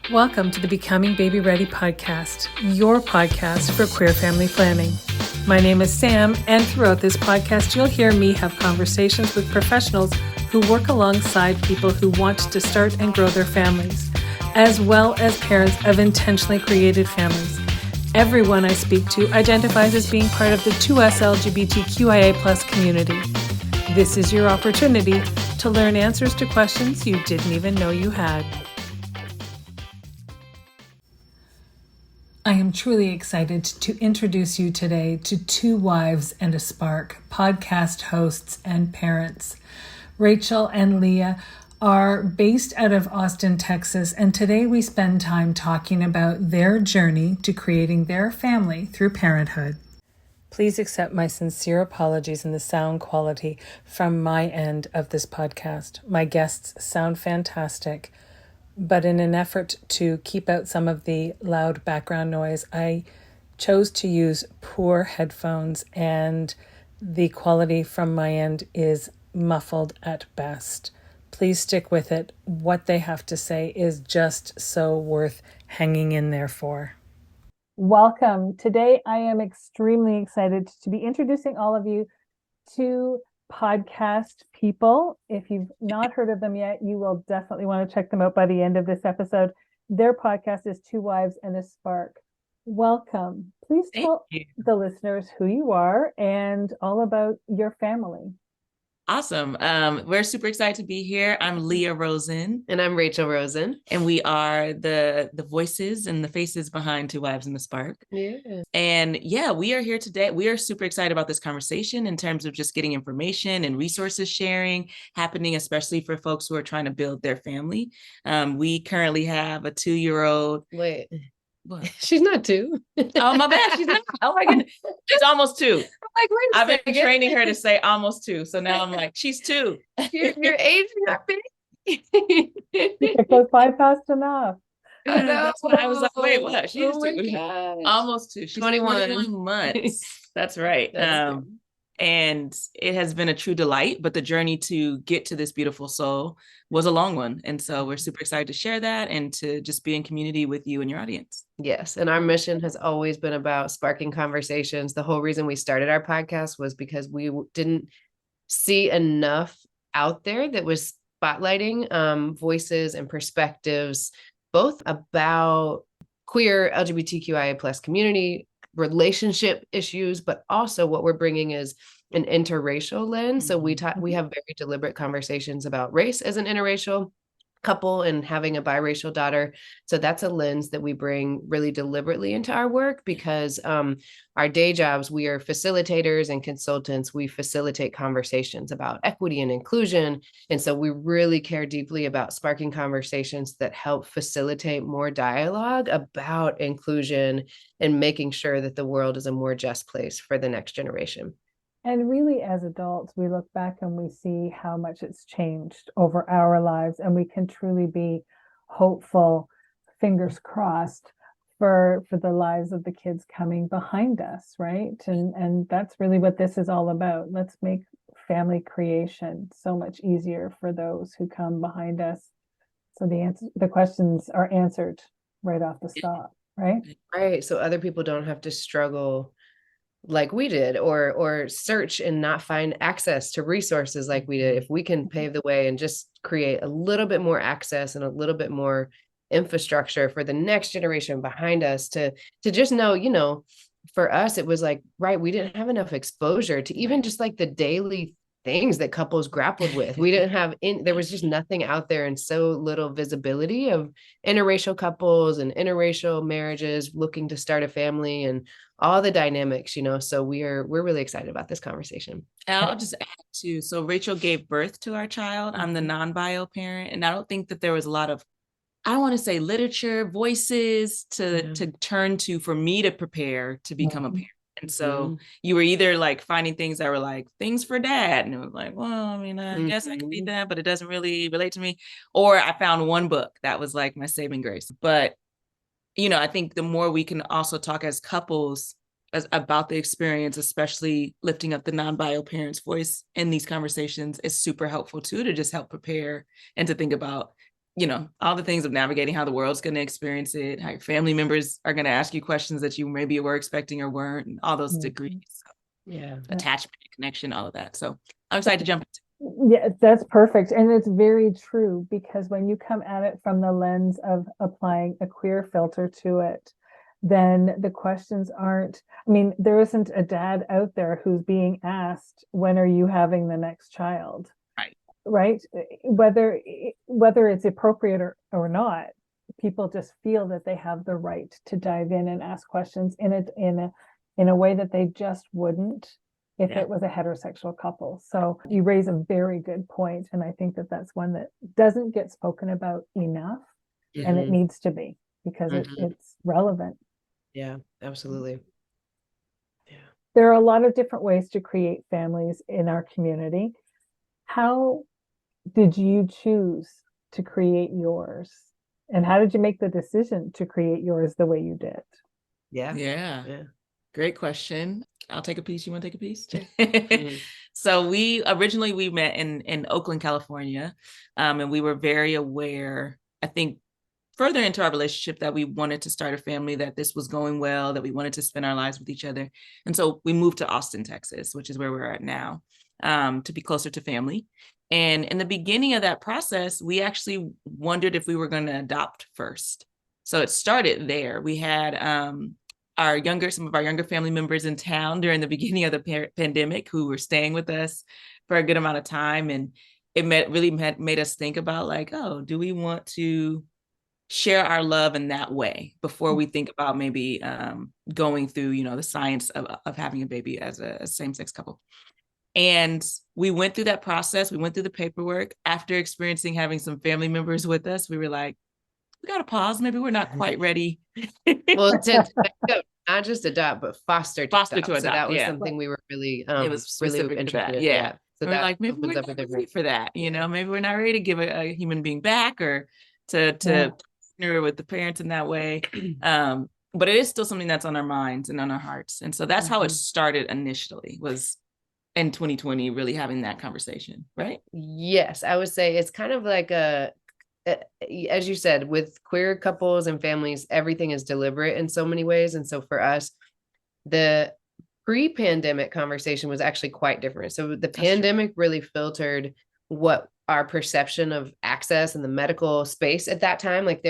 Welcome to the Becoming babyREADY podcast, your podcast for queer family planning. My name is Sam, and throughout this podcast, you'll hear me have conversations with professionals who work alongside people who want to start and grow their families, as well as parents of intentionally created families. Everyone I speak to identifies as being part of the 2S LGBTQIA+ community. This is your opportunity to learn answers to questions you didn't even know you had. I am truly excited to introduce you today to Two Wives and a Spark podcast hosts and parents. Rachel and Lia are based out of Austin, Texas, and today we spend time talking about their journey to creating their family through parenthood. Please accept my sincere apologies in the sound quality from my end of this podcast. My guests sound fantastic, but in an effort to keep out some of the loud background noise, I chose to use poor headphones, and the quality from my end is muffled at best. Please stick with it. What they have to say is just so worth hanging in there for. Welcome. Today, I am extremely excited to be introducing all of you to podcast people. If you've not heard of them yet, you will definitely want to check them out by the end of this episode. Their podcast is Two Wives and a Spark. Welcome. Please tell the listeners who you are and all about your family. Awesome. We're super excited to be here. I'm Lia Rosen. And I'm Rachel Rosen. And we are the voices and the faces behind Two Wives and the Spark. Yeah. And yeah, we are here today. We are super excited about this conversation in terms of just getting information and resources sharing happening, especially for folks who are trying to build their family. We currently have a 2-year-old. Wait. What? She's not 2. Oh, my bad. She's not. Oh my goodness. She's almost 2. I'm like, wait a I've second. been training her to say almost 2. So now I'm like, she's 2. You're aging up. You picked those 5 fast enough. I know. That's what I was like, wait, what? She's 2. Almost 2. She's 21 months. That's right. That's and it has been a true delight, but the journey to get to this beautiful soul was a long one. And so we're super excited to share that and to just be in community with you and your audience. Yes. And our mission has always been about sparking conversations. The whole reason we started our podcast was because we didn't see enough out there that was spotlighting voices and perspectives, both about queer LGBTQIA+ community, relationship issues, but also what we're bringing is an interracial lens. So we have very deliberate conversations about race as an interracial couple and having a biracial daughter. So that's a lens that we bring really deliberately into our work because our day jobs, we are facilitators and consultants. We facilitate conversations about equity and inclusion. And so we really care deeply about sparking conversations that help facilitate more dialogue about inclusion and making sure that the world is a more just place for the next generation. And really, as adults, we look back and we see how much it's changed over our lives, and we can truly be hopeful, fingers crossed, for the lives of the kids coming behind us, right? And that's really what this is all about. Let's make family creation so much easier for those who come behind us. So the questions are answered right off the start, right? Right. So other people don't have to struggle like we did, or search and not find access to resources like we did. If we can pave the way and just create a little bit more access and a little bit more infrastructure for the next generation behind us to just know, for us, it was like, right, we didn't have enough exposure to even just like the daily things that couples grappled with. We didn't have there was just nothing out there, and so little visibility of interracial couples and interracial marriages looking to start a family and all the dynamics, so we're really excited about this conversation. And I'll just add too. So Rachel gave birth to our child. I'm the non-bio parent. And I don't think that there was a lot of, I don't want to say literature, voices to turn to for me to prepare to become a parent. And so you were either like finding things that were like things for dad. And it was like, well, I mean, I guess I can be that, but it doesn't really relate to me. Or I found one book that was like my saving grace. But, I think the more we can also talk as couples about the experience, especially lifting up the non-bio parents' voice in these conversations, is super helpful too, to just help prepare and to think about all the things of navigating how the world's going to experience it, how your family members are going to ask you questions that you maybe were expecting or weren't, and all those degrees. Yeah. Attachment, connection, all of that. So I'm excited to jump into. Yeah, that's perfect. And it's very true, because when you come at it from the lens of applying a queer filter to it, then the questions aren't, there isn't a dad out there who's being asked, when are you having the next child? Right? Whether it's appropriate or not, people just feel that they have the right to dive in and ask questions in a way that they just wouldn't if it was a heterosexual couple. So you raise a very good point, and I think that that's one that doesn't get spoken about enough, and it needs to be, because it's relevant. Yeah, absolutely. Yeah. There are a lot of different ways to create families in our community. How did you choose to create yours? And how did you make the decision to create yours the way you did? Yeah. Great question. I'll take a piece. You want to take a piece? So we met in Oakland, California. And we were very aware, I think, further into our relationship, that we wanted to start a family, that this was going well, that we wanted to spend our lives with each other. And so we moved to Austin, Texas, which is where we're at now, to be closer to family. And in the beginning of that process, we actually wondered if we were going to adopt first. So it started there. We had some of our younger family members in town during the beginning of the pandemic, who were staying with us for a good amount of time. And it really made us think about, like, oh, do we want to share our love in that way before we think about maybe going through, the science of having a baby as a same-sex couple. And we went through that process. We went through the paperwork. After experiencing having some family members with us, we were like, we got to pause. Maybe we're not quite ready. Well, not just adopt, but foster to adopt. So that was something we were really, it was really interested in. Yeah. So we're like, maybe we're not ready for that. Maybe we're not ready to give a human being back, or to partner with the parents in that way. But it is still something that's on our minds and on our hearts. And so that's how it started initially, was in 2020, really having that conversation, right? Yes, I would say it's kind of like as you said, with queer couples and families, everything is deliberate in so many ways. And so for us, the pre-pandemic conversation was actually quite different. So the pandemic really filtered what our perception of access in the medical space at that time. Like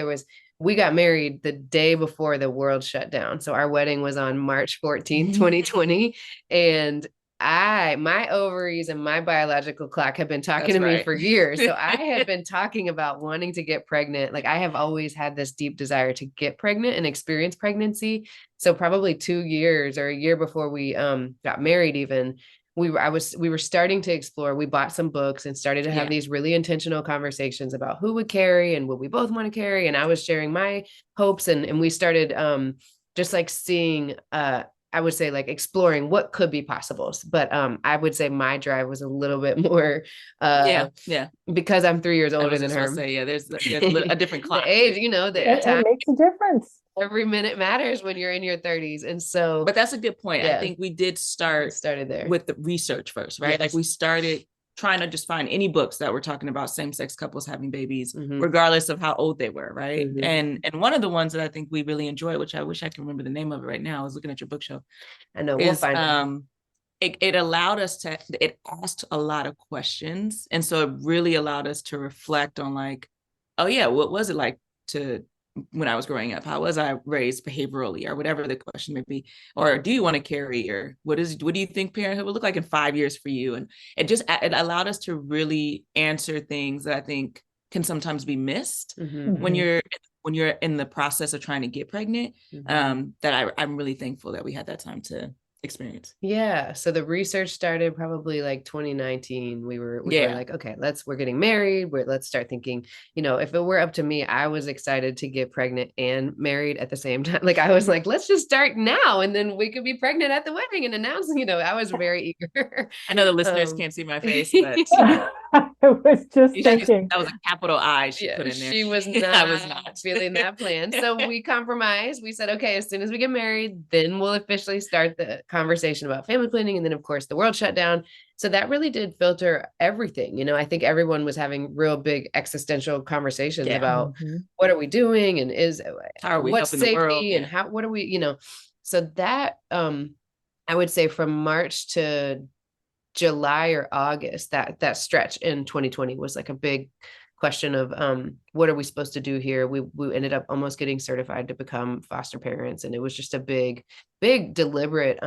we got married the day before the world shut down. So our wedding was on March 14th, 2020. And my ovaries and my biological clock have been talking to me for years. So I had been talking about wanting to get pregnant. Like, I have always had this deep desire to get pregnant and experience pregnancy. So probably 2 years or a year before we got married, even we were starting to explore. We bought some books and started to have these really intentional conversations about who would carry and what we both want to carry. And I was sharing my hopes, and we started just like seeing I would say, like, exploring what could be possible. But I would say my drive was a little bit more because I'm 3 years older than her. There's a different clock. The age, it makes a difference. Every minute matters when you're in your 30s. And so, but that's a good point. I think we did started there with the research first, right? Like, we started trying to just find any books that were talking about same-sex couples having babies, regardless of how old they were, right? And one of the ones that I think we really enjoyed, which I wish I can remember the name of it right now, I was looking at your bookshelf. I know, we'll find it allowed us it asked a lot of questions. And so it really allowed us to reflect on, like, oh yeah, what was it like when I was growing up? How was I raised behaviorally, or whatever the question may be? Or do you want to carry, or what do you think parenthood will look like in 5 years for you? And it allowed us to really answer things that I think can sometimes be missed when you're in the process of trying to get pregnant. That I'm really thankful that we had that time to experience. Yeah. So the research started probably like 2019. We were like, okay, we're getting married. Let's start thinking, if it were up to me, I was excited to get pregnant and married at the same time. Like, I was like, let's just start now, and then we could be pregnant at the wedding and announce, I was very eager. I know the listeners can't see my face, but I was just That thinking. was a capital I she put in there. She was not, I was not feeling that plan. So we compromised. We said, okay, as soon as we get married, then we'll officially start the conversation about family planning. And then, of course, the world shut down. So that really did filter everything. You know, I think everyone was having real big existential conversations about what are we doing, and how are we what's helping the world? safety, and what are we, you know. So that I would say from March to July or August, that stretch in 2020 was like a big question of what are we supposed to do here. We ended up almost getting certified to become foster parents, and it was just a big deliberate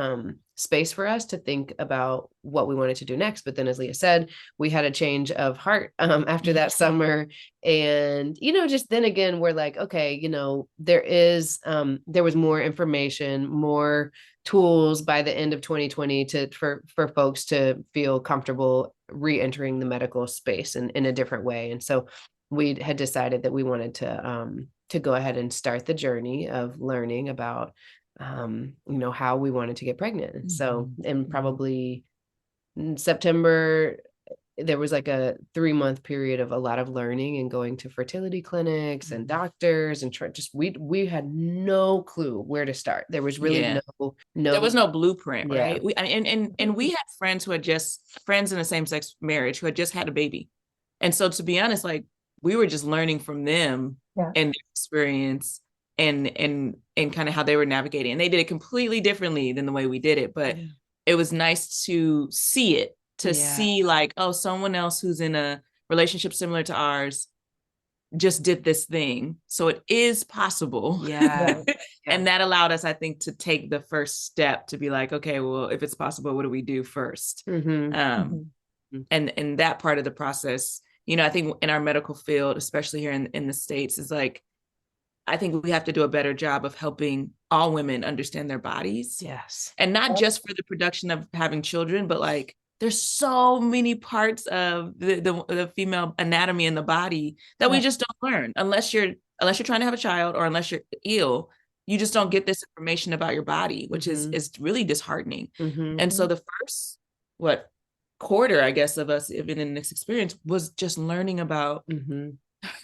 space for us to think about what we wanted to do next. But then, as Lia said, we had a change of heart after that summer, and you know, just then again we're like, okay, you know, there was more information, more tools by the end of 2020 for folks to feel comfortable re-entering the medical space in a different way. And so we had decided that we wanted to go ahead and start the journey of learning about you know, how we wanted to get pregnant. And so in probably in September, there was like a 3-month period of a lot of learning and going to fertility clinics and doctors and we had no clue where to start. There was really no there was no blueprint, right? Yeah. And we had friends who had friends in a same-sex marriage who had just had a baby. And so to be honest, like we were just learning from them and their experience and kind of how they were navigating. And they did it completely differently than the way we did it. But it was nice to see it. See like, oh, someone else who's in a relationship similar to ours just did this thing. So it is possible. And that allowed us, I think, to take the first step to be like, okay, well, if it's possible, what do we do first? And that part of the process, you know, I think in our medical field, especially here in the States, is like, I think we have to do a better job of helping all women understand their bodies. And not just for the production of having children, but like, there's so many parts of the female anatomy in the body that we just don't learn unless you're trying to have a child or unless you're ill. You just don't get this information about your body, which is really disheartening. And so the first quarter, I guess, of us even in this experience was just learning about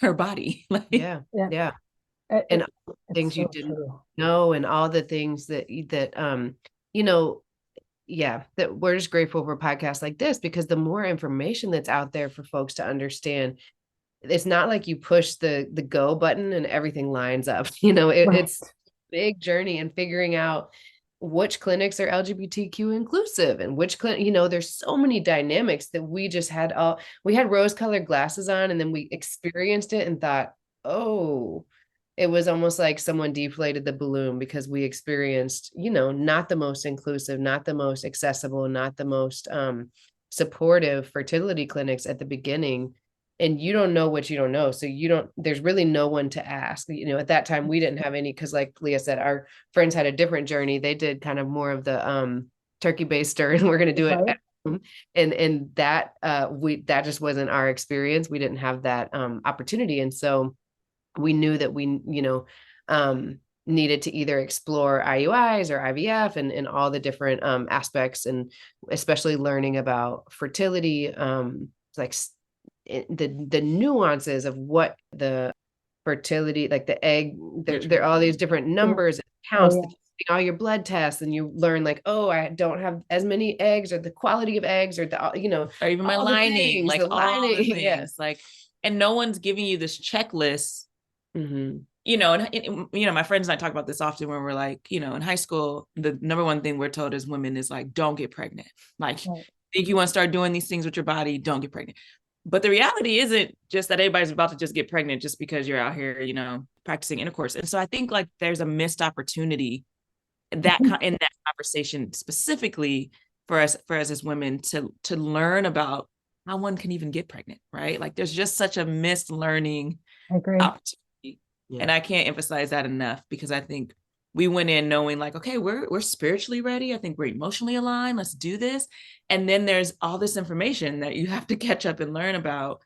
her body. And all the things you didn't know, and all the things that you know. That we're just grateful for podcasts like this, because the more information that's out there for folks to understand, it's not like you push the go button and everything lines up. You know, it's a big journey in figuring out which clinics are LGBTQ inclusive and which clinic, you know, there's so many dynamics that we just had we had rose-colored glasses on, and then we experienced it and thought, oh, it was almost like someone deflated the balloon, because we experienced, you know, not the most inclusive, not the most accessible, not the most supportive fertility clinics at the beginning. And you don't know what you don't know. So there's really no one to ask. You know, at that time we didn't have any, because like Lia said, our friends had a different journey. They did kind of more of the turkey baster, and we're going to do it at home. And that that just wasn't our experience. We didn't have that opportunity. And so we knew that we, you know, needed to either explore IUIs or IVF and all the different aspects, and especially learning about fertility, like the nuances of what the fertility, like the egg, there are all these different numbers and counts, all your blood tests, and you learn like, oh, I don't have as many eggs, or the quality of eggs, or the, you know, or even my lining, like all the things, like, and no one's giving you this checklist. You know, and you know, my friends and I talk about this often when we're like, you know, in high school, the number one thing we're told as women is like, don't get pregnant. Like, think you want to start doing these things with your body, don't get pregnant. But the reality isn't just that everybody's about to just get pregnant just because you're out here, you know, practicing intercourse. And so I think like there's a missed opportunity that in that conversation specifically for us as women to learn about how one can even get pregnant, right? Like there's just such a missed learning opportunity. And I can't emphasize that enough, because I think we went in knowing like, okay, we're spiritually ready. I think we're emotionally aligned. Let's do this. And then there's all this information that you have to catch up and learn about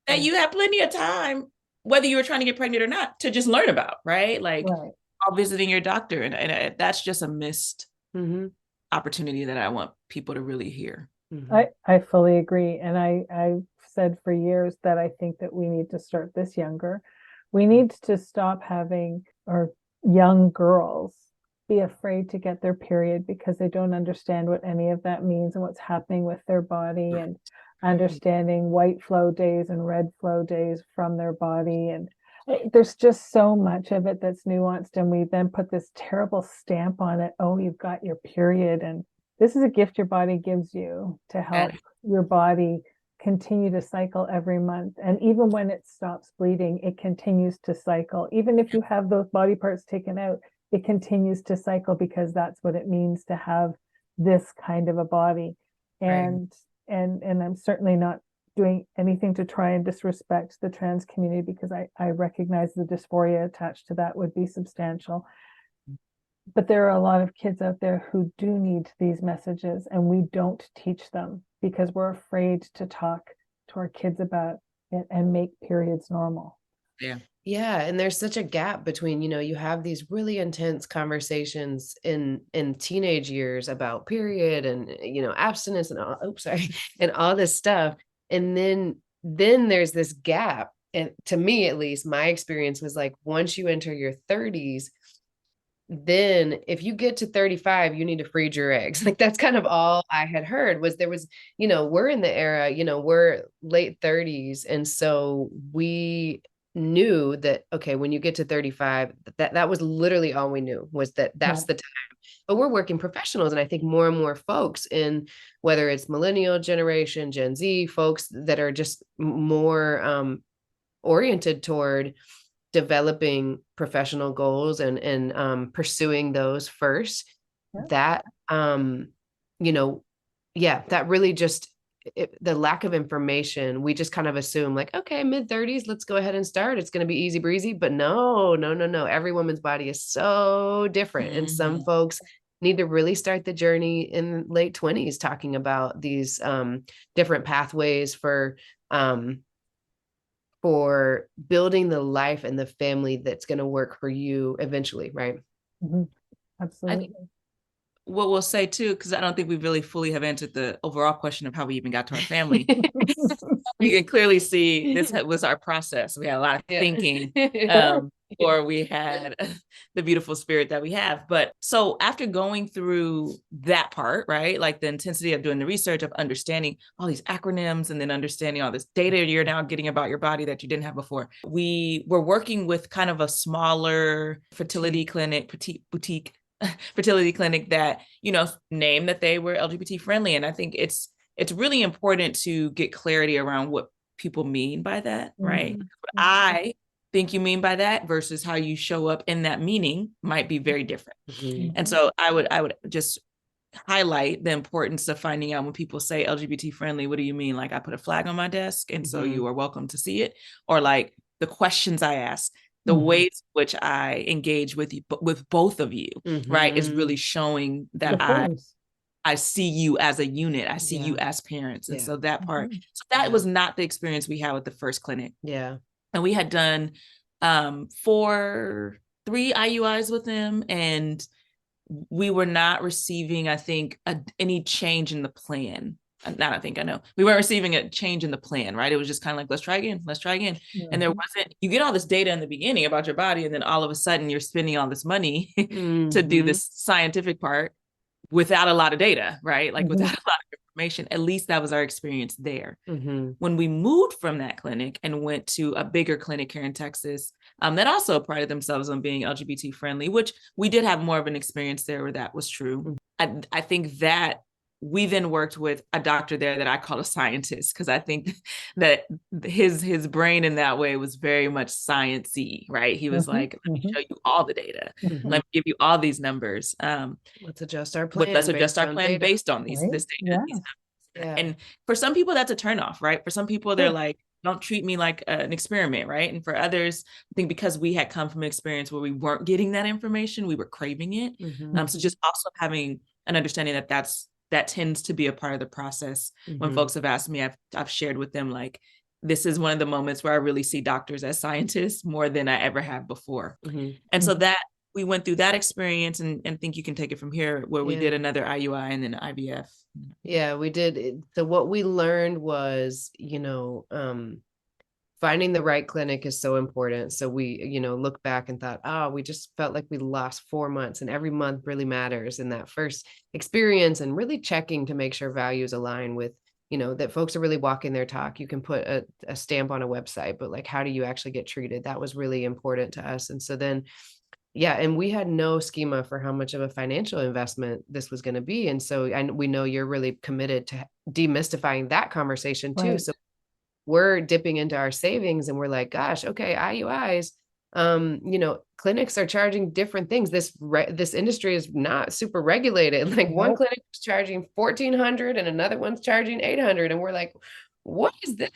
that you have plenty of time, whether you were trying to get pregnant or not, to just learn about, right? Like while visiting your doctor. And that's just a missed opportunity that I want people to really hear. I fully agree. And I've said for years that I think that we need to start this younger. We need to stop having our young girls be afraid to get their period because they don't understand what any of that means and what's happening with their body, and understanding white flow days and red flow days from their body. And there's just so much of it that's nuanced. And we then put this terrible stamp on it. Oh, you've got your period. And this is a gift your body gives you to help your body continue to cycle every month. And even when it stops bleeding, it continues to cycle. Even if you have those body parts taken out, it continues to cycle, because that's what it means to have this kind of a body. And I'm certainly not doing anything to try and disrespect the trans community, because I recognize the dysphoria attached to that would be substantial. But there are a lot of kids out there who do need these messages, and we don't teach them because we're afraid to talk to our kids about it and make periods normal. Yeah. And there's such a gap between, you have these really intense conversations in teenage years about period and, abstinence and and all this stuff. And then there's this gap. And to me, at least, my experience was like, once you enter your 30s, then if you get to 35, you need to freeze your eggs. Like, that's kind of all I had heard. There was, we're in the era, we're late 30s. And so we knew that, okay, when you get to 35, that was literally all we knew, was that's the time. But we're working professionals. And I think more and more folks, in whether it's millennial generation, Gen Z folks that are just more oriented toward developing professional goals and pursuing those first, that that really just, the lack of information, we just kind of assume like, okay, mid-30s, let's go ahead and start, it's going to be easy breezy. But no, every woman's body is so different. And some folks need to really start the journey in late 20s, talking about these different pathways for building the life and the family that's going to work for you eventually. Right. Absolutely. What we'll say too, because I don't think we really fully have answered the overall question of how we even got to our family. You can clearly see this was our process. We had a lot of thinking, or we had the beautiful spirit that we have. But so after going through that part, right, like the intensity of doing the research, of understanding all these acronyms, and then understanding all this data you're now getting about your body that you didn't have before, we were working with kind of a smaller fertility clinic, boutique fertility clinic that, named that they were LGBT friendly. And I think it's really important to get clarity around what people mean by that, right? What I think you mean by that versus how you show up in that meaning might be very different. And so I would just highlight the importance of finding out when people say LGBT friendly, what do you mean? Like, I put a flag on my desk and so you are welcome to see it, or like the questions I ask, the ways in which I engage with you, with both of you, right, is really showing that I see you as a unit. I see you as parents. And so that part, so that was not the experience we had with the first clinic. And we had done 3 IUIs with them, and we were not receiving, I think, any change in the plan. We weren't receiving a change in the plan, right? It was just kind of like, let's try again. And there wasn't, you get all this data in the beginning about your body, and then all of a sudden you're spending all this money to do this scientific part without a lot of data, right? Like without a lot of information. At least that was our experience there. When we moved from that clinic and went to a bigger clinic here in Texas, that also prided themselves on being LGBT friendly, which we did have more of an experience there where that was true. I think that we then worked with a doctor there that I call a scientist, because I think that his brain in that way was very much science-y, right? He was like, let me show you all the data. Let me give you all these numbers. Let's adjust our plan. Based on this data. And for some people, that's a turnoff, right? For some people, they're like, don't treat me like an experiment, right? And for others, I think because we had come from an experience where we weren't getting that information, we were craving it. So just also having an understanding that tends to be a part of the process. When folks have asked me, I've shared with them, like, this is one of the moments where I really see doctors as scientists more than I ever have before. And so that we went through that experience and think you can take it from here, where we did another IUI and then IVF. Yeah, we did. So what we learned was, finding the right clinic is so important. So we, look back and thought, oh, we just felt like we lost 4 months, and every month really matters in that first experience, and really checking to make sure values align with, that folks are really walking their talk. You can put a stamp on a website, but like, how do you actually get treated? That was really important to us. And so then, yeah, and we had no schema for how much of a financial investment this was going to be. And so, and we know you're really committed to demystifying that conversation too. Right. So we're dipping into our savings, and we're like, gosh, okay, IUIs, clinics are charging different things. This industry is not super regulated. Like one clinic is charging $1,400 and another one's charging $800. And we're like, what is this?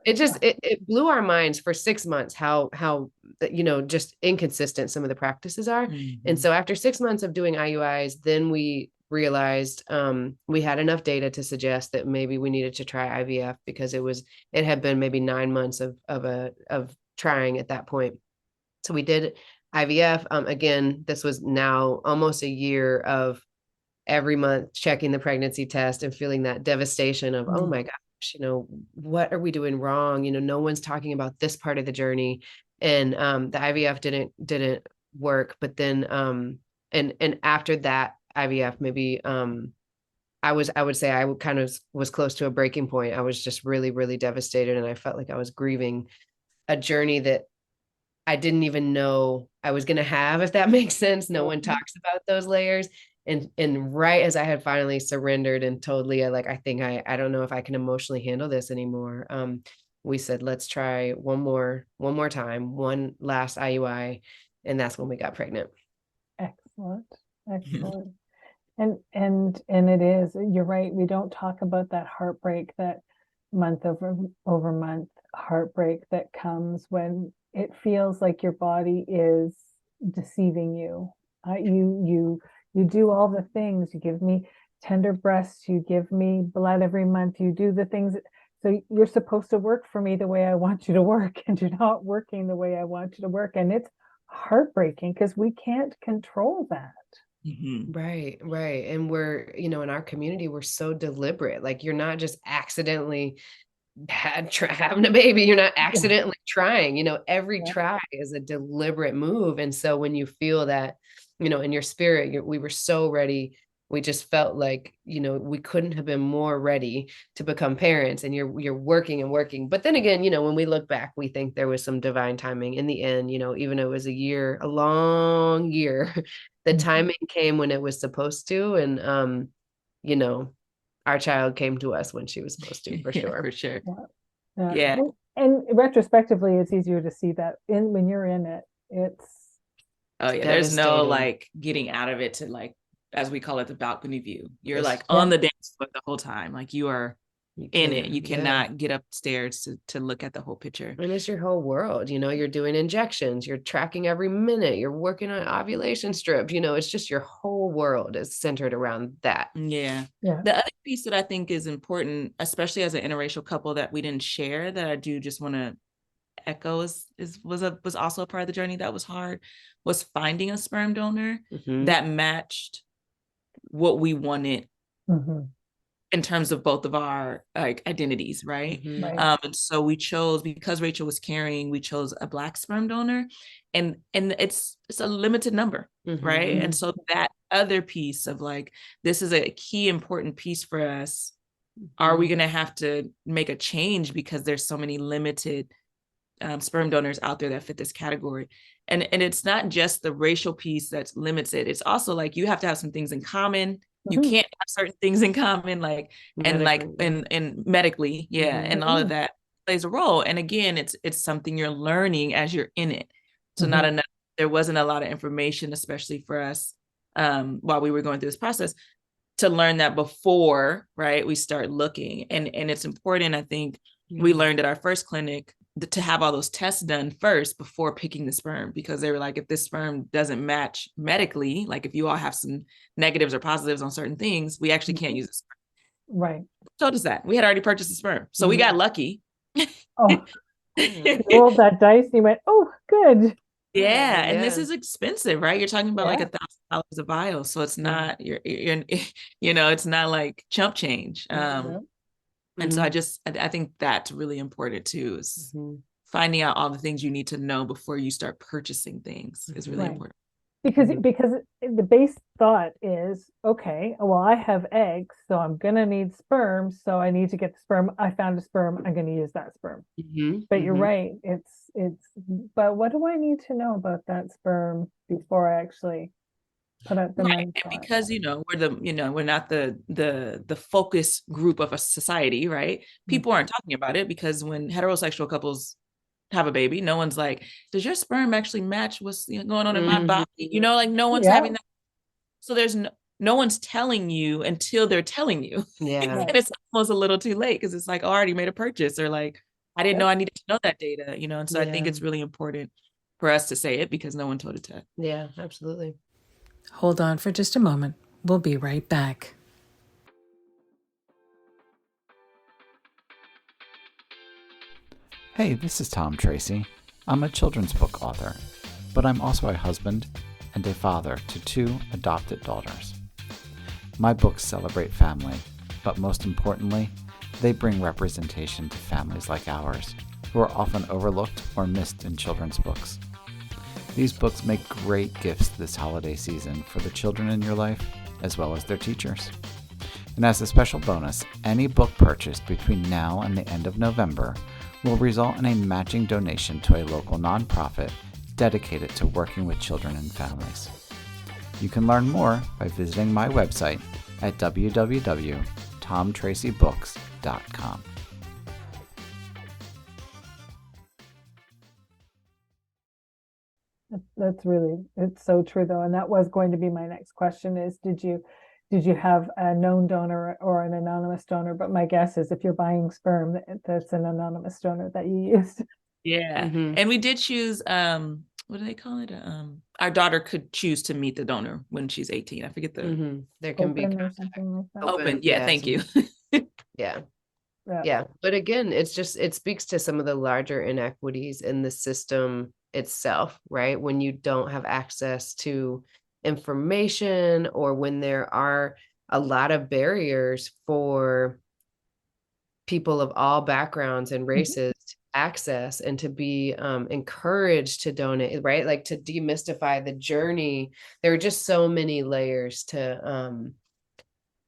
It blew our minds for 6 months, how just inconsistent some of the practices are. Mm-hmm. And so after 6 months of doing IUIs, then we realized we had enough data to suggest that maybe we needed to try IVF, because it had been maybe 9 months of trying at that point. So we did IVF. Again, this was now almost a year of every month checking the pregnancy test and feeling that devastation of, oh my gosh, what are we doing wrong? No one's talking about this part of the journey. And the IVF didn't work. But then and after that IVF, maybe I would say I kind of was close to a breaking point. I was just really, really devastated, and I felt like I was grieving a journey that I didn't even know I was going to have, if that makes sense. No one talks about those layers. And right as I had finally surrendered and told Lia, like, I think I don't know if I can emotionally handle this anymore. We said, let's try one more time, one last IUI. And that's when we got pregnant. Excellent. And it is, you're right. We don't talk about that heartbreak, that month over month heartbreak that comes when it feels like your body is deceiving you. You do all the things. You give me tender breasts. You give me blood every month. You do the things. So you're supposed to work for me the way I want you to work, and you're not working the way I want you to work. And it's heartbreaking because we can't control that. Mm-hmm. Right. And we're, in our community, we're so deliberate. Like, you're not just accidentally having a baby. You're not accidentally trying, every try is a deliberate move. And so when you feel that, in your spirit, we were so ready. We just felt like, we couldn't have been more ready to become parents, and you're working and working. But then again, when we look back, we think there was some divine timing in the end, even though it was a long year, the timing came when it was supposed to. And, our child came to us when she was supposed to, for sure. For sure. Yeah. And retrospectively, it's easier to see that when you're in it, it's. Oh yeah. There's no like getting out of it to, like, as we call it, the balcony view. You're like on the dance floor the whole time. Like, you are in it. You cannot get upstairs to look at the whole picture. And it's your whole world. You're doing injections, you're tracking every minute, you're working on ovulation strip, it's just your whole world is centered around that. Yeah. The other piece that I think is important, especially as an interracial couple, that we didn't share, that I do just want to echo was also a part of the journey that was hard, was finding a sperm donor that matched what we wanted in terms of both of our identities, right? And so we chose, because Rachel was carrying, we chose a Black sperm donor, and it's a limited number, right? And so that other piece of like, this is a key important piece for us. Are we going to have to make a change because there's so many limited sperm donors out there that fit this category? And it's not just the racial piece that's limited. It's also like, you have to have some things in common. You can't have certain things in common, like, and like, and medically, and all of that plays a role. And again, it's something you're learning as you're in it. So there wasn't a lot of information, especially for us, while we were going through this process, to learn that before, right, we start looking. And it's important, I think, we learned at our first clinic to have all those tests done first before picking the sperm, because they were like, if this sperm doesn't match medically, like if you all have some negatives or positives on certain things, we actually can't use the sperm. Right. Told us that. We had already purchased the sperm. So we got lucky. You rolled that dice and you went, oh, good. Yeah, and this Yeah. is expensive, right? You're talking about like Yeah. $1,000 a vial, so it's not you're it's not like chump change. Yeah. And so Mhm. I think that's really important too, is Mhm. finding out all the things you need to know before you start purchasing things is really Right. important. Because Mhm. the base thought is, okay, well, I have eggs, so I'm gonna need sperm, so I need to get the sperm. I found a sperm, I'm gonna use that sperm. Mhm. But you're Mhm. right, but what do I need to know about that sperm before I actually put out the Right. money And for it? because, we're not the focus group of a society, right? People aren't talking about it because when heterosexual couples have a baby, no one's like, does your sperm actually match what's going on in my body? Mhm. Like no one's Yeah, having that. So there's no one's telling you until they're telling you. Yeah. And right. it's almost a little too late because it's like, oh, I already made a purchase, or like, I didn't know Yep. I needed to know that data, And so I think Yeah. it's really important for us to say it because no one told it to us. Yeah, absolutely. Hold on for just a moment. We'll be right back. Hey, this is Tom Tracy. I'm a children's book author, but I'm also a husband and a father to 2 adopted daughters. My books celebrate family, but most importantly, they bring representation to families like ours, who are often overlooked or missed in children's books. These books make great gifts this holiday season for the children in your life, as well as their teachers. And as a special bonus, any book purchased between now and the end of November will result in a matching donation to a local nonprofit dedicated to working with children and families. You can learn more by visiting my website at www.tomtracybooks.com. It's so true though. And that was going to be my next question is, did you have a known donor or an anonymous donor? But my guess is if you're buying sperm, that's an anonymous donor that you used. Yeah. Mhm. And we did choose what do they call it? Our daughter could choose to meet the donor when she's 18. I forget the Mhm. There can be Open or something like that. open. Yeah, yeah, thank you. yeah. Yeah. Yeah. But again, it speaks to some of the larger inequities in the system itself, right? When you don't have access to information, or when there are a lot of barriers for people of all backgrounds and races to access and to be encouraged to donate, right? Like to demystify the journey. There are just so many layers to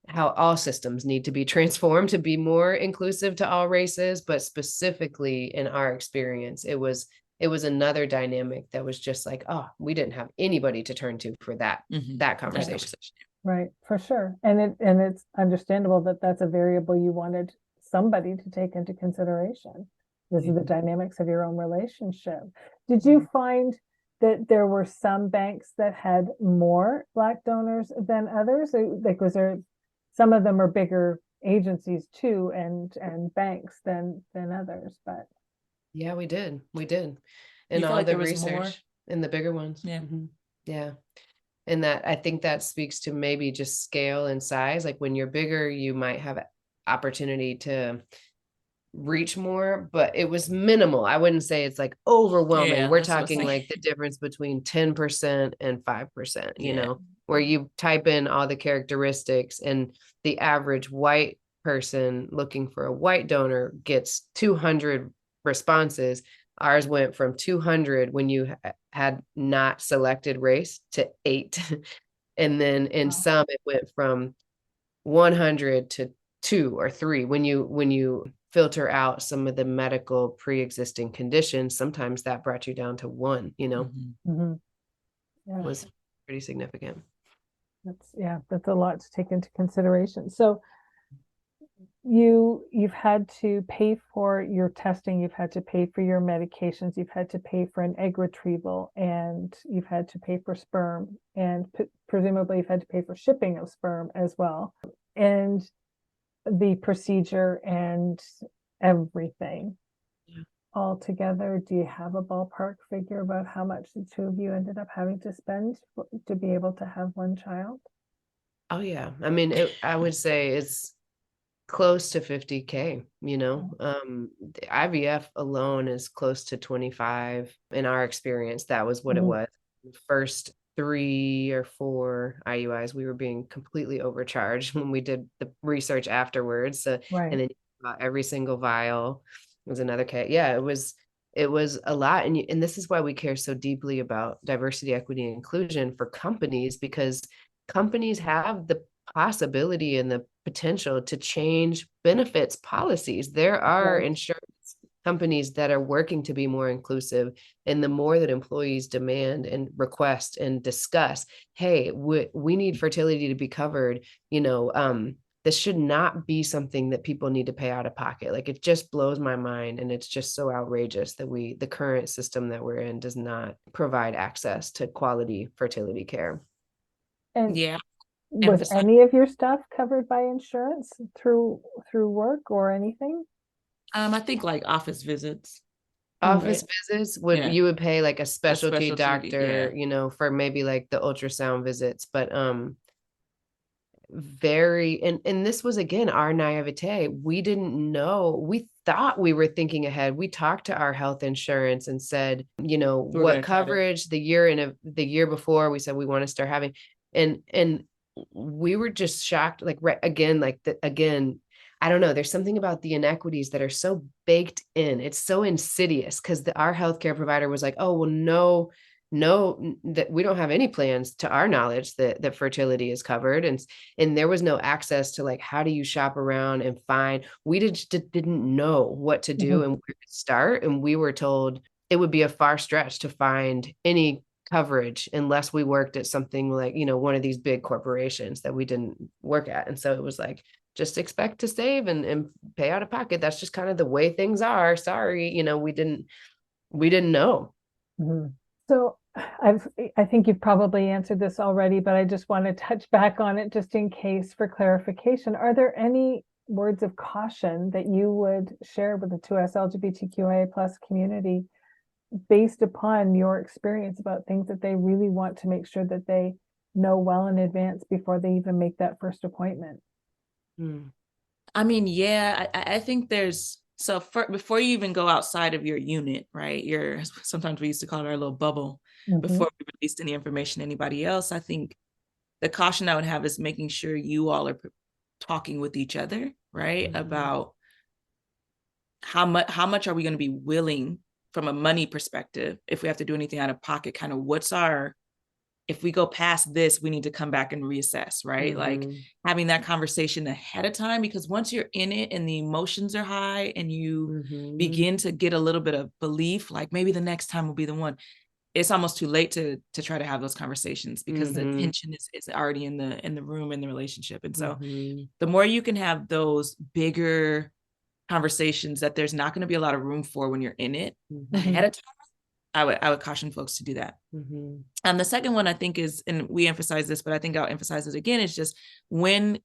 how all systems need to be transformed to be more inclusive to all races. But specifically in our experience, it was another dynamic that was just like, oh, we didn't have anybody to turn to for that That conversation. Right, for sure. And it's understandable that that's a variable you wanted somebody to take into consideration. This is the dynamics of your own relationship. Did you find that there were some banks that had more Black donors than others? Like, was there some of them are bigger agencies too, and banks than others, but Yeah, we did. In You feel all like the there was more? research, in the bigger ones. Yeah. Yeah. And that, I think that speaks to maybe just scale and size. Like when you're bigger, you might have opportunity to reach more, but it was minimal. I wouldn't say it's like overwhelming. Yeah, We're that's what I was talking saying. like the difference between 10% and 5%, Yeah. where you type in all the characteristics and the average white person looking for a white donor gets 200 responses. Ours went from 200 when you had not selected race to 8. And then in Wow. some, it went from 100 to 2 or 3. When you filter out some of the medical pre-existing conditions, sometimes that brought you down to 1, Mhm. Yeah, was pretty significant. that's a lot to take into consideration. So you've had to pay for your testing, you've had to pay for your medications, you've had to pay for an egg retrieval, and you've had to pay for sperm, and presumably you've had to pay for shipping of sperm as well, and the procedure and everything. Yeah. All together, do you have a ballpark figure about how much the two of you ended up having to spend to be able to have one child? Oh yeah. I mean, I would say it's close to 50K, you know. The IVF alone is close to 25 in our experience. That was what it was. The first 3 or 4 IUIs, we were being completely overcharged when we did the research afterwards. Right. And then every single vial was another K. Yeah, it was a lot. And this is why we care so deeply about diversity, equity, and inclusion for companies, because companies have the possibility and the potential to change benefits policies. There are insurance companies that are working to be more inclusive, and the more that employees demand and request and discuss, hey, we need fertility to be covered, you know, this should not be something that people need to pay out of pocket. Like, it just blows my mind, and it's just so outrageous that the current system that we're in does not provide access to quality fertility care. And Yeah. was any of your stuff covered by insurance through work or anything? I think like office visits. Office visits you would pay like a specialty doctor, yeah. you know, for maybe like the ultrasound visits, but and this was again our naivete. We didn't know. We thought we were thinking ahead. We talked to our health insurance and said, you know, what coverage the year before we said we want to start having, and we were just shocked. Like, again, I don't know. There's something about the inequities that are so baked in. It's so insidious, because our healthcare provider was like, oh, well, no, that we don't have any plans to our knowledge that fertility is covered. And there was no access to, like, how do you shop around and find, we didn't know what to do and where to start. And we were told it would be a far stretch to find any coverage unless we worked at something like, you know, one of these big corporations that we didn't work at. And so it was like, just expect to save and pay out of pocket. That's just kind of the way things are. Sorry, you know, we didn't know. So I think you've probably answered this already, but I just want to touch back on it just in case for clarification. Are there any words of caution that you would share with the 2S LGBTQIA plus community based upon your experience about things that they really want to make sure that they know well in advance before they even make that first appointment? I mean, yeah, I think before you even go outside of your unit, right? Sometimes we used to call it our little bubble before we released any information to anybody else. I think the caution I would have is making sure you all are talking with each other, right? About how much are we going to be willing from a money perspective, if we have to do anything out of pocket, kind of if we go past this, we need to come back and reassess, right? Like having that conversation ahead of time, because once you're in it and the emotions are high and you begin to get a little bit of belief, like maybe the next time will be the one, it's almost too late to try to have those conversations, because the tension is already in the room, in the relationship. And so the more you can have those bigger conversations that there's not going to be a lot of room for when you're in it ahead of time, I would caution folks to do that. The second one I think is, and we emphasize this, but I think I'll emphasize it again, is just when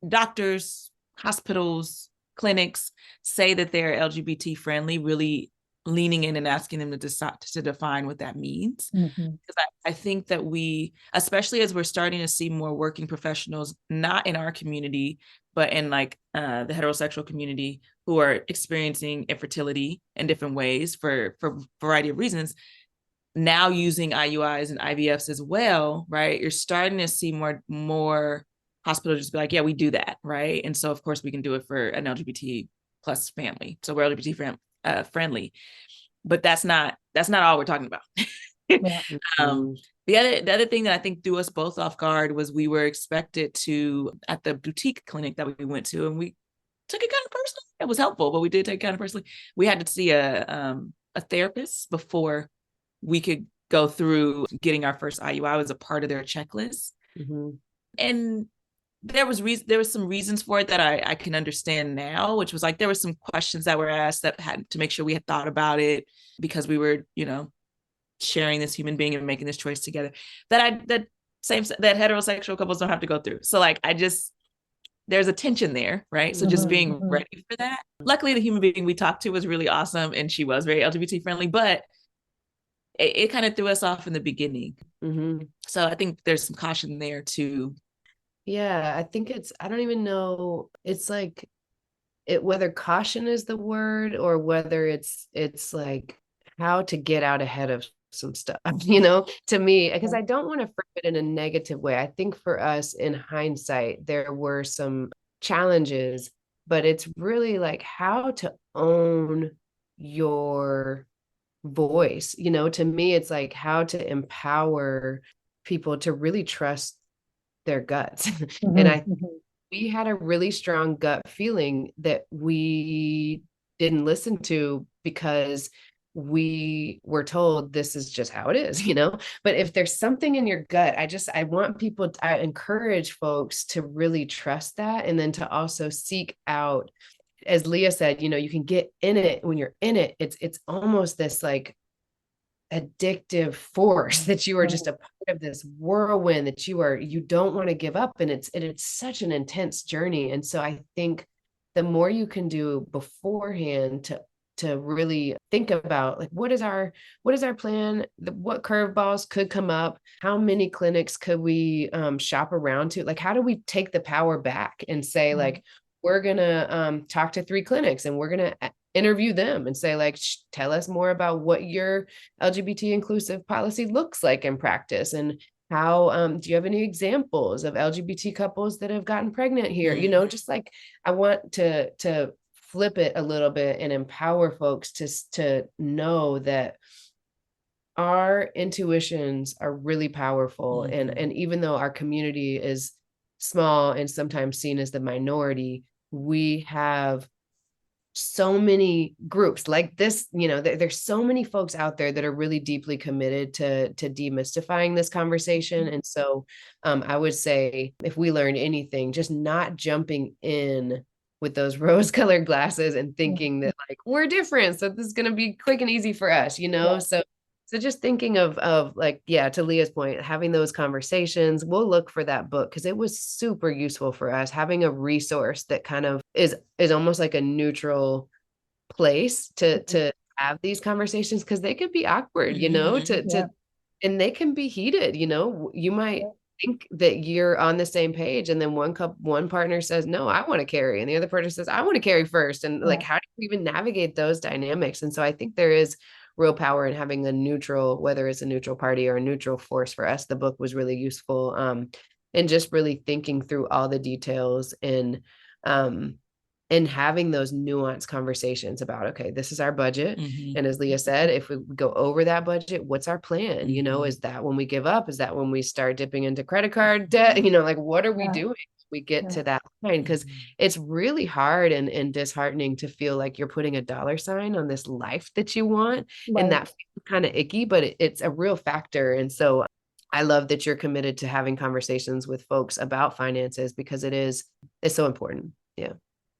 doctors, hospitals, clinics say that they're LGBT friendly, really leaning in and asking them to define what that means. Because I think that we, especially as we're starting to see more working professionals, not in our community, but in like the heterosexual community, who are experiencing infertility in different ways for a variety of reasons, now using IUIs and IVFs as well, right? You're starting to see more hospitals just be like, yeah, we do that, right? And so of course we can do it for an LGBT plus family. So we're LGBT friendly, but that's not all we're talking about. The other thing that I think threw us both off guard was we were expected to, at the boutique clinic that we went to, and we took it kind of personally. It was helpful, but we did take it kind of personally. We had to see a therapist before we could go through getting our first IUI. It was a part of their checklist. And there was some reasons for it that I can understand now, which was like, there were some questions that were asked that had to make sure we had thought about it, because we were, you know, sharing this human being and making this choice together that heterosexual couples don't have to go through. So like, there's a tension there, right? So just being ready for that. Luckily, the human being we talked to was really awesome, and she was very LGBT friendly, but it kind of threw us off in the beginning. So I think there's some caution there too. Yeah, I think I don't even know. It's like whether caution is the word or whether it's like how to get out ahead of some stuff, to me, because I don't want to frame it in a negative way. I think for us in hindsight, there were some challenges, but it's really like how to own your voice. To me, it's like how to empower people to really trust their guts. And we had a really strong gut feeling that we didn't listen to because we were told this is just how it is, but if there's something in your gut, I encourage folks to really trust that. And then to also seek out, as Lia said, you can get in it. When you're in it, it's almost this like addictive force that you are just a part of this whirlwind that you don't want to give up. And it's such an intense journey. And so I think the more you can do beforehand to really think about like, what is our plan? What curveballs could come up? How many clinics could we shop around to? Like, how do we take the power back and say like, we're going to talk to 3 clinics and we're going to interview them and say like, tell us more about what your LGBT inclusive policy looks like in practice. And how, do you have any examples of LGBT couples that have gotten pregnant here? Just like, I want to flip it a little bit and empower folks to know that our intuitions are really powerful. And even though our community is small and sometimes seen as the minority, we have so many groups like this, there's so many folks out there that are really deeply committed to demystifying this conversation. And so I would say if we learned anything, just not jumping in with those rose-colored glasses and thinking that like, we're different, so this is going to be quick and easy for us, So just thinking of like, to Lia's point, having those conversations, we'll look for that book because it was super useful for us, having a resource that kind of is almost like a neutral place to have these conversations, because they could be awkward, and they can be heated, you might think that you're on the same page, and then one partner says, no, I want to carry, and the other partner says, I want to carry first. And like, how do you even navigate those dynamics? And so I think there is real power in having a neutral, whether it's a neutral party or a neutral force. For us, the book was really useful, and just really thinking through all the details and having those nuanced conversations about, okay, this is our budget. And as Lia said, if we go over that budget, what's our plan? Is that when we give up? Is that when we start dipping into credit card debt? Like, what are we doing? We get to that line, because it's really hard and disheartening to feel like you're putting a dollar sign on this life that you want. And that feels kind of icky, but it's a real factor. And so I love that you're committed to having conversations with folks about finances, because it's so important. Yeah.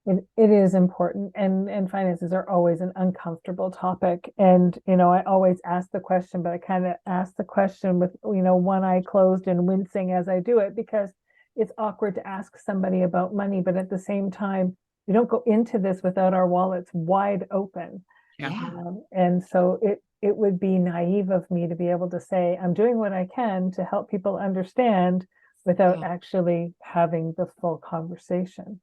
It is important, and finances are always an uncomfortable topic. And, I always ask the question, but I kind of ask the question with, one eye closed and wincing as I do it, because it's awkward to ask somebody about money. But at the same time, we don't go into this without our wallets wide open. And so it would be naive of me to be able to say, I'm doing what I can to help people understand without actually having the full conversation.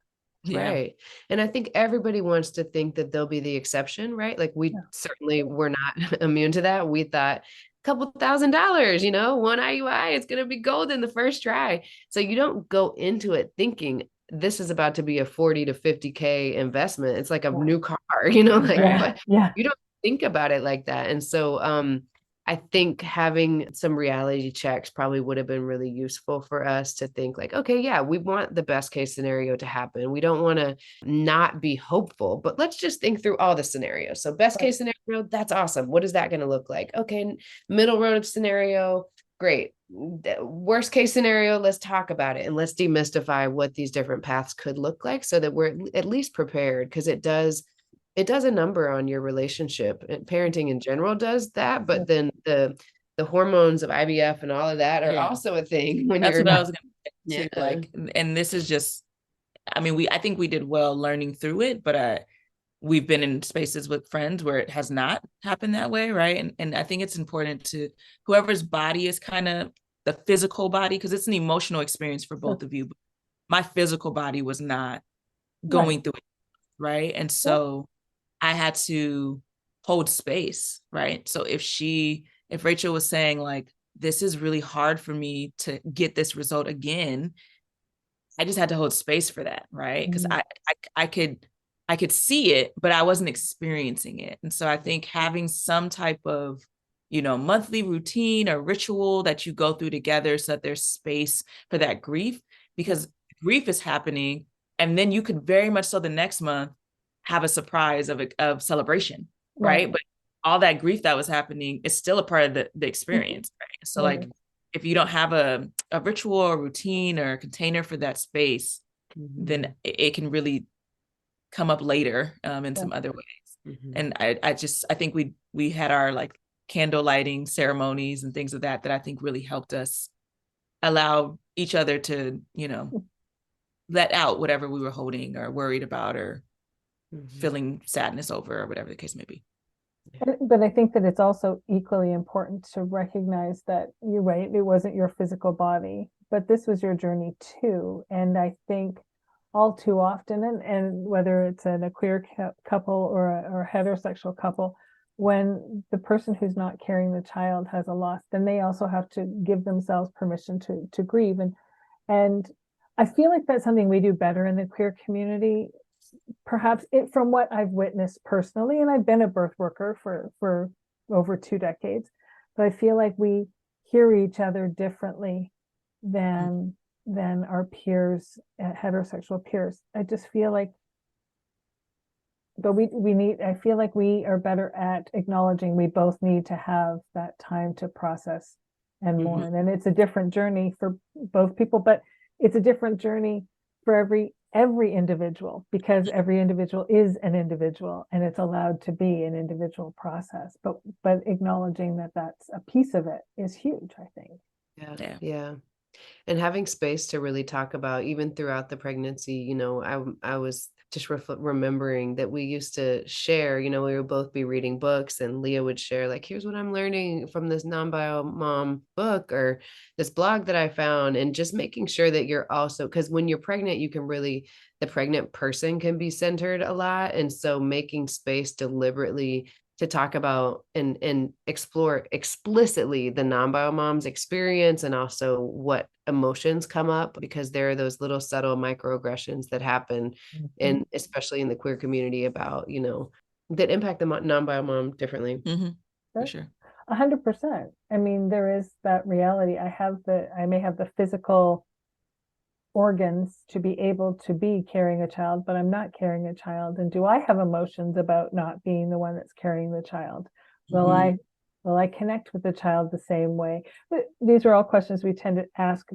Right. And I think everybody wants to think that they'll be the exception, right? Like we certainly were not immune to that. We thought couple $1,000, one IUI, it's going to be golden the first try. So you don't go into it thinking this is about to be a 40 to 50K investment. It's like a new car, but you don't think about it like that. And so, I think having some reality checks probably would have been really useful for us to think like, okay, we want the best case scenario to happen. We don't want to not be hopeful, but let's just think through all the scenarios. So best case scenario, that's awesome. What is that going to look like? Okay. Middle road scenario, great. Worst case scenario, let's talk about it and let's demystify what these different paths could look like so that we're at least prepared, because it does a number on your relationship, and parenting in general does that. But then the hormones of IVF and all of that are also a thing when That's you're what I was going to say. Like, and this is just, I think we did well learning through it, but we've been in spaces with friends where it has not happened that way. Right. And I think it's important to whoever's body is kind of the physical body, because it's an emotional experience for both of you. My physical body was not going through it right? And so I had to hold space, right? So if Rachel was saying like, this is really hard for me to get this result again, I just had to hold space for that, right? Because I could see it, but I wasn't experiencing it. And so I think having some type of, monthly routine or ritual that you go through together so that there's space for that grief, because grief is happening. And then you could very much so the next month have a surprise of celebration, right? But all that grief that was happening is still a part of the experience, right? So like, if you don't have a ritual or routine or a container for that space, then it can really come up later in some other ways. And I think we had our like candle lighting ceremonies and things of that I think really helped us allow each other to, let out whatever we were holding or worried about or feeling sadness over or whatever the case may be. But I think that it's also equally important to recognize that you're right, it wasn't your physical body, but this was your journey too. And I think all too often, and whether it's in a queer couple or a heterosexual couple, when the person who's not carrying the child has a loss, then they also have to give themselves permission to grieve. And I feel like that's something we do better in the queer community. Perhaps from what I've witnessed personally, and I've been a birth worker for over 2 decades, but I feel like we hear each other differently than our peers, heterosexual peers. I just feel like, but I feel like we are better at acknowledging we both need to have that time to process and mourn. And it's a different journey for both people, but it's a different journey for every individual, because every individual is an individual and it's allowed to be an individual process, but acknowledging that that's a piece of it is huge, I think. Yeah. And having space to really talk about, even throughout the pregnancy, I was just remembering that we used to share, we would both be reading books and Lia would share like, here's what I'm learning from this non-bio mom book or this blog that I found, and just making sure that you're also, because when you're pregnant, the pregnant person can be centered a lot. And so making space deliberately to talk about and explore explicitly the non-bio mom's experience and also what emotions come up, because there are those little subtle microaggressions that happen and especially in the queer community about, that impact the non-bio mom differently. For sure. 100%. I mean, there is that reality. I may have the physical organs to be able to be carrying a child, but I'm not carrying a child. And do I have emotions about not being the one that's carrying the child? Will I connect with the child the same way? But these are all questions we tend to ask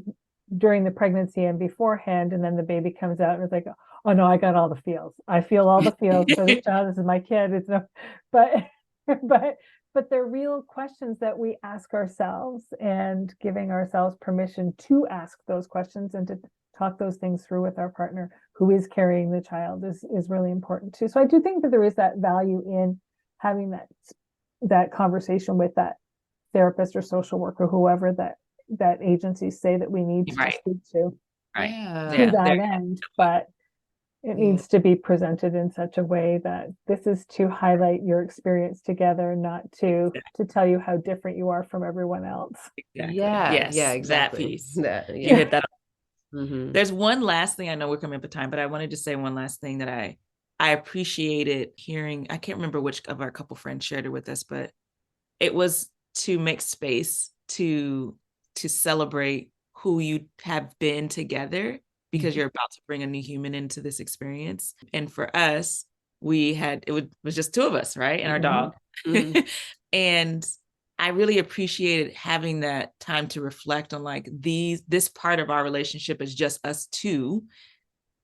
during the pregnancy and beforehand. And then the baby comes out and it's like, oh no, I got all the feels. I feel all the feels for this child. This is my kid. It's no, but they're real questions that we ask ourselves, and giving ourselves permission to ask those questions and to talk those things through with our partner who is carrying the child is really important too. So I do think that there is that value in having that conversation with that therapist or social worker, whoever that agencies say that we need to speak to. To that end, but it needs to be presented in such a way that this is to highlight your experience together, not to tell you how different you are from everyone else. Exactly. Yeah, exactly. That piece. You hit that. There's one last thing. I know we're coming up with time, but I wanted to say one last thing that I appreciated hearing. I can't remember which of our couple friends shared it with us, but it was to make space to celebrate who you have been together, because you're about to bring a new human into this experience. And for us, it was just 2 of us, right? And our dog. And I really appreciated having that time to reflect on like this part of our relationship is just us 2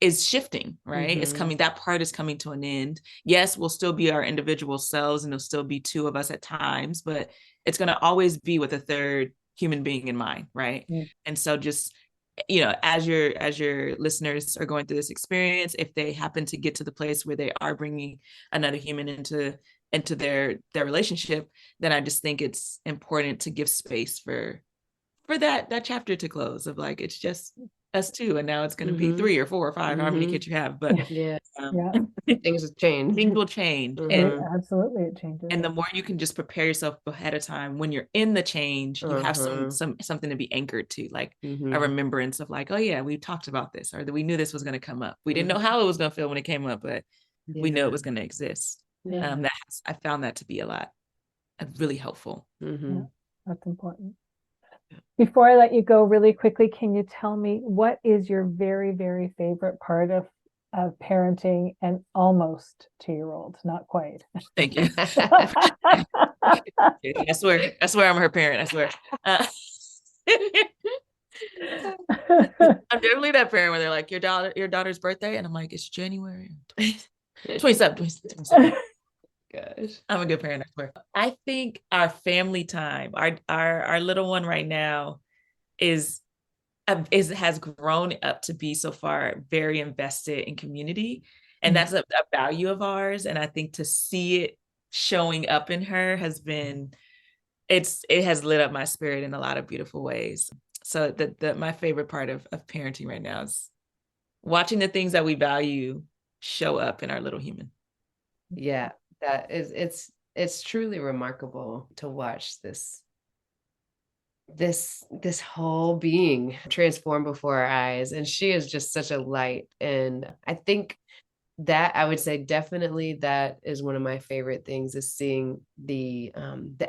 is shifting, right? It's coming, that part is coming to an end. Yes, we'll still be our individual selves and there'll still be 2 of us at times, but it's going to always be with a third human being in mind, right? And so just, as your listeners are going through this experience, if they happen to get to the place where they are bringing another human into their relationship, then I just think it's important to give space for that chapter to close, of like, it's just us too. And now it's going to be 3 or 4 or 5, however many kids you have. But Yeah. things will change. Things will change. Absolutely, it changes. And the more you can just prepare yourself ahead of time, when you're in the change, you have something to be anchored to, like a remembrance of like, oh yeah, we talked about this, or that we knew this was going to come up. We didn't know how it was going to feel when it came up, but we know it was going to exist. I found that to be really helpful. That's important. Before I let you go, really quickly, can you tell me what is your very, very favorite part of parenting an almost 2-year-old? Not quite. Thank you. I swear I'm her parent. I swear. I'm definitely that parent where they're like, your daughter's birthday, and I'm like, it's January 27. Gosh, I'm a good parent, I swear. I think our family time, our little one right now has grown up to be so far very invested in community. And that's a value of ours. And I think to see it showing up in her it has lit up my spirit in a lot of beautiful ways. So my favorite part of parenting right now is watching the things that we value show up in our little human. Yeah. It's truly remarkable to watch this whole being transform before our eyes. And she is just such a light. And I think that I would say definitely that is one of my favorite things, is seeing the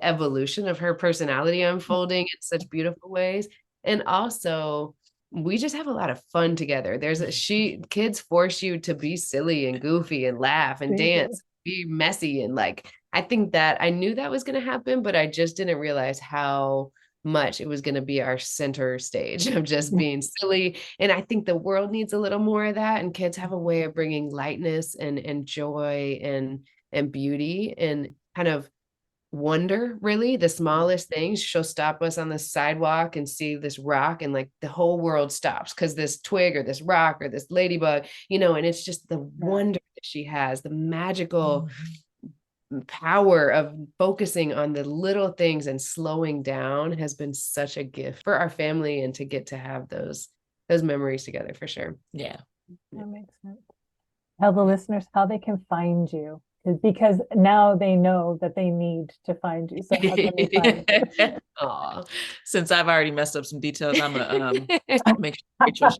evolution of her personality unfolding in such beautiful ways. And also we just have a lot of fun together. Kids force you to be silly and goofy and laugh and dance, be messy. And like, I think that I knew that was going to happen, but I just didn't realize how much it was going to be our center stage of just being silly. And I think the world needs a little more of that. And kids have a way of bringing lightness and joy and beauty and kind of wonder, really. The smallest things. She'll stop us on the sidewalk and see this rock, and like the whole world stops because this twig or this rock or this ladybug, and it's just the wonder that she has, the magical power of focusing on the little things and slowing down has been such a gift for our family, and to get to have those memories together, for sure. Yeah. That makes sense. Tell the listeners how they can find you, because now they know that they need to find you. So how can they find you? Aww. Since I've already messed up some details, I'm gonna make sure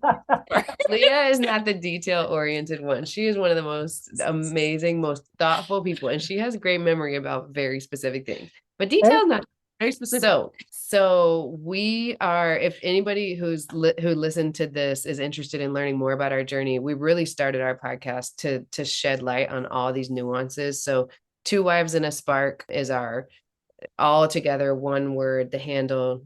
Lia is not the detail-oriented one. She is one of the most amazing, most thoughtful people, and she has great memory about very specific things. But details not very specific. So we are, if anybody who listened to this is interested in learning more about our journey, we really started our podcast to shed light on all these nuances. So 2 Wives and a Spark is our all together one word, the handle,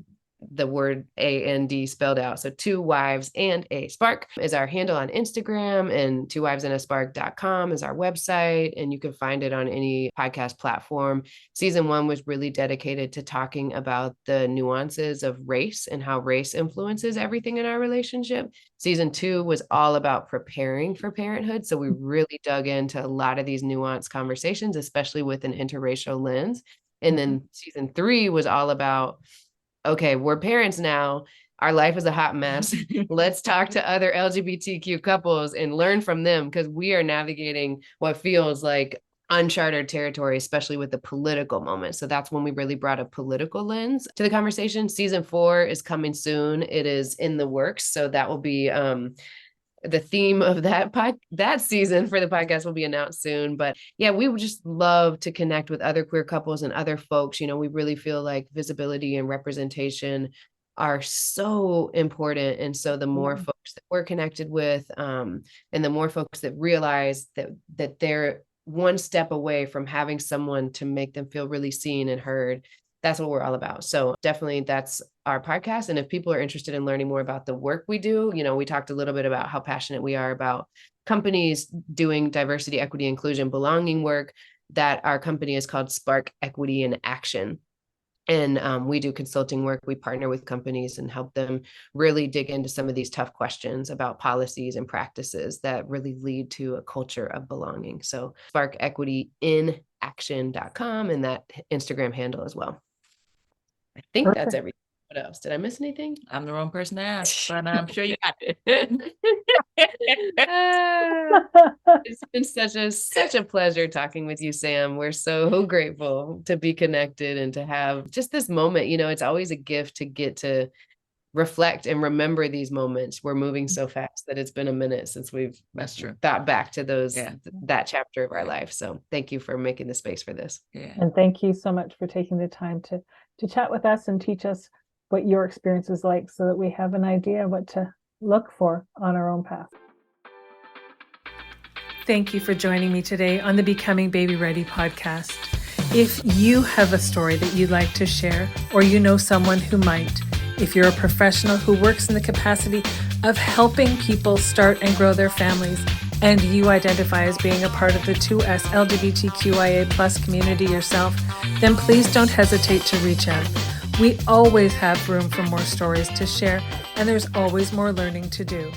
the word AND spelled out. So 2 Wives and a Spark is our handle on Instagram, and 2wivesandspark.com is our website. And you can find it on any podcast platform. Season 1 was really dedicated to talking about the nuances of race and how race influences everything in our relationship. Season 2 was all about preparing for parenthood. So we really dug into a lot of these nuanced conversations, especially with an interracial lens. And then season 3 was all about, okay, we're parents now. Our life is a hot mess. Let's talk to other LGBTQ couples and learn from them, because we are navigating what feels like uncharted territory, especially with the political moment. So that's when we really brought a political lens to the conversation. Season 4 is coming soon. It is in the works. So that will be the theme of that season for the podcast will be announced soon. But yeah, we would just love to connect with other queer couples and other folks. We really feel like visibility and representation are so important. And so the more folks that we're connected with, and the more folks that realize that they're one step away from having someone to make them feel really seen and heard, that's what we're all about. So definitely that's our podcast. And if people are interested in learning more about the work we do, we talked a little bit about how passionate we are about companies doing diversity, equity, inclusion, belonging work. That our company is called Spark Equity in Action. And we do consulting work. We partner with companies and help them really dig into some of these tough questions about policies and practices that really lead to a culture of belonging. So sparkequityinaction.com, and that Instagram handle as well. I think that's everything. What else? Did I miss anything? I'm the wrong person to ask, but I'm sure you got it. It's been such a pleasure talking with you, Sam. We're so grateful to be connected and to have just this moment. It's always a gift to get to reflect and remember these moments. We're moving so fast that it's been a minute since we've That's true. thought back to those Yeah. that chapter of our life. So thank you for making the space for this. Yeah. And thank you so much for taking the time to chat with us and teach us what your experience was like so that we have an idea of what to look for on our own path. Thank you for joining me today on the Becoming Baby Ready podcast. If you have a story that you'd like to share, or you know someone who might, if you're a professional who works in the capacity of helping people start and grow their families, and you identify as being a part of the 2S LGBTQIA+ community yourself, then please don't hesitate to reach out. We always have room for more stories to share, and there's always more learning to do.